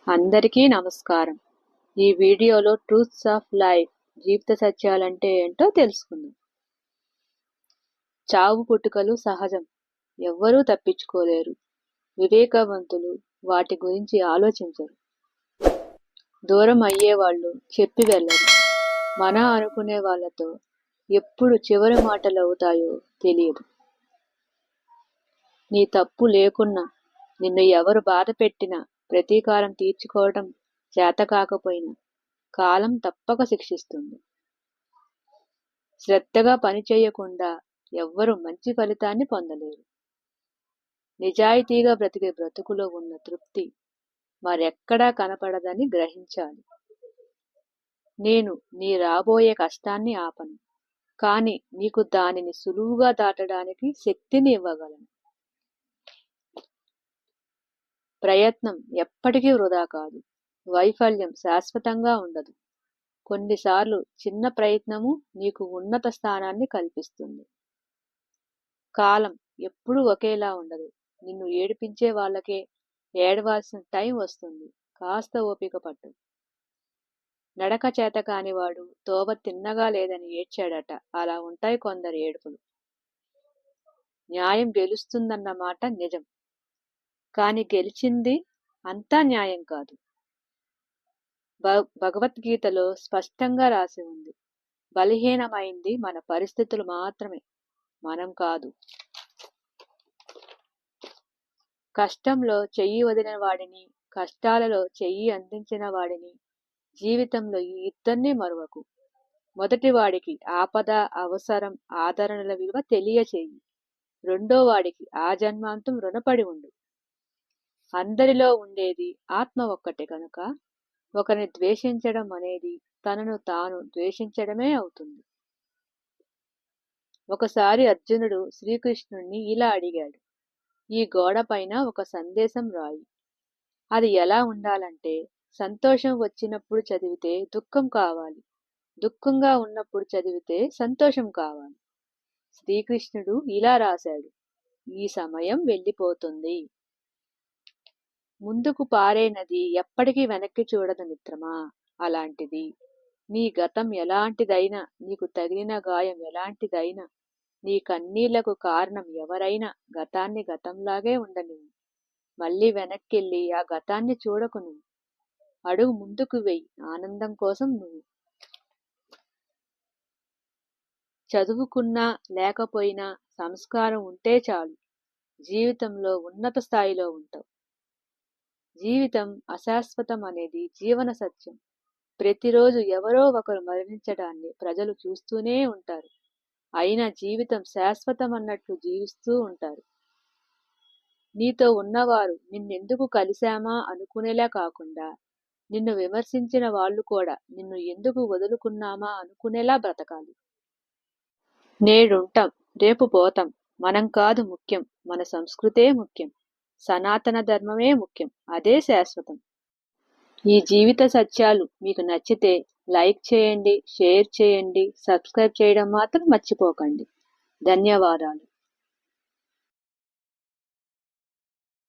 అందరికీ నమస్కారం. ఈ వీడియోలో ట్రూత్స్ ఆఫ్ లైఫ్ జీవిత సత్యాలంటే ఏంటో తెలుసుకుందాం. చావు పుట్టుకలు సహజం, ఎవ్వరూ తప్పించుకోలేరు. వివేకవంతులు వాటి గురించి ఆలోచించరు. దూరం అయ్యేవాళ్ళు చెప్పి వెళ్ళరు. మన అనుకునే వాళ్ళతో ఎప్పుడు చివరి మాటలు అవుతాయో తెలియదు. నీ తప్పు లేకున్నా, నిన్ను ఎవరు బాధ పెట్టినా ప్రతీకారం తీర్చుకోవటం చేతకాకపోయినా కాలం తప్పక శిక్షిస్తుంది. శ్రద్ధగా పనిచేయకుండా ఎవ్వరూ మంచి ఫలితాన్ని పొందలేరు. నిజాయితీగా బ్రతికే బ్రతుకులో ఉన్న తృప్తి మరెక్కడా కనపడదని గ్రహించాలి. నేను నీ రాబోయే కష్టాన్ని ఆపను, కానీ నీకు దానిని సులువుగా దాటడానికి శక్తిని ఇవ్వగలను. ప్రయత్నం ఎప్పటికీ వృధా కాదు. వైఫల్యం శాశ్వతంగా ఉండదు. కొన్నిసార్లు చిన్న ప్రయత్నము నీకు ఉన్నత స్థానాన్ని కల్పిస్తుంది. కాలం ఎప్పుడూ ఒకేలా ఉండదు. నిన్ను ఏడిపించే వాళ్ళకే ఏడవాల్సిన టైం వస్తుంది. కాస్త ఓపిక పట్టు. నడక చేత కానివాడు తోవ తిన్నగా లేదని ఏడ్చాడట. అలా ఉంటాయి కొందరి ఏడుపులు. న్యాయం గెలుస్తుందన్న మాట నిజం, కాని గెలిచింది అంతా న్యాయం కాదు. భగవద్గీతలో స్పష్టంగా రాసి ఉంది, బలహీనమైంది మన పరిస్థితులు మాత్రమే, మనం కాదు. కష్టంలో చెయ్యి వదిలిన వాడిని, కష్టాలలో చెయ్యి అందించిన వాడిని, జీవితంలో ఈ ఇద్దరినీ మరువకు. మొదటి వాడికి ఆపద, అవసరం, ఆదరణల విలువ తెలియచేయి. రెండో వాడికి ఆ జన్మాంతం రుణపడి ఉండు. అందరిలో ఉండేది ఆత్మ ఒక్కటే కనుక ఒకరిని ద్వేషించడం అనేది తనను తాను ద్వేషించడమే అవుతుంది. ఒకసారి అర్జునుడు శ్రీకృష్ణుణ్ణి ఇలా అడిగాడు, ఈ గోడ పైన ఒక సందేశం రాయి. అది ఎలా ఉండాలంటే, సంతోషం వచ్చినప్పుడు చదివితే దుఃఖం కావాలి, దుఃఖంగా ఉన్నప్పుడు చదివితే సంతోషం కావాలి. శ్రీకృష్ణుడు ఇలా రాశాడు, ఈ సమయం వెళ్ళిపోతుంది. ముందుకు పారే నది ఎప్పటికీ వెనక్కి చూడదు మిత్రమా. అలాంటిది నీ గతం ఎలాంటిదైనా, నీకు తగిలిన గాయం ఎలాంటిదైనా, నీ కన్నీళ్లకు కారణం ఎవరైనా గతాన్ని గతంలాగే ఉండనివ్వు. మళ్ళీ వెనక్కెళ్ళి ఆ గతాన్ని చూడకు. నువ్వు అడుగు ముందుకు వెయ్యి, ఆనందం కోసం నువ్వు. చదువుకున్నా లేకపోయినా సంస్కారం ఉంటే చాలు, జీవితంలో ఉన్నత స్థాయిలో ఉంటావు. జీవితం అశాశ్వతం అనేది జీవన సత్యం. ప్రతిరోజు ఎవరో ఒకరు మరణించడాన్ని ప్రజలు చూస్తూనే ఉంటారు. అయినా జీవితం శాశ్వతం అన్నట్లు జీవిస్తూ ఉంటారు. నీతో ఉన్నవారు నిన్నెందుకు కలిశామా అనుకునేలా కాకుండా, నిన్ను విమర్శించిన వాళ్ళు కూడా నిన్ను ఎందుకు వదులుకున్నామా అనుకునేలా బ్రతకాలి. నేడుంటాం, రేపు పోతాం. మనం కాదు ముఖ్యం, మన సంస్కృతే ముఖ్యం. సనాతన ధర్మమే ముఖ్యం, అదే శాశ్వతం. ఈ జీవిత సత్యాలు మీకు నచ్చితే లైక్ చేయండి, షేర్ చేయండి, సబ్స్క్రైబ్ చేయడం మాత్రం మర్చిపోకండి. ధన్యవాదాలు.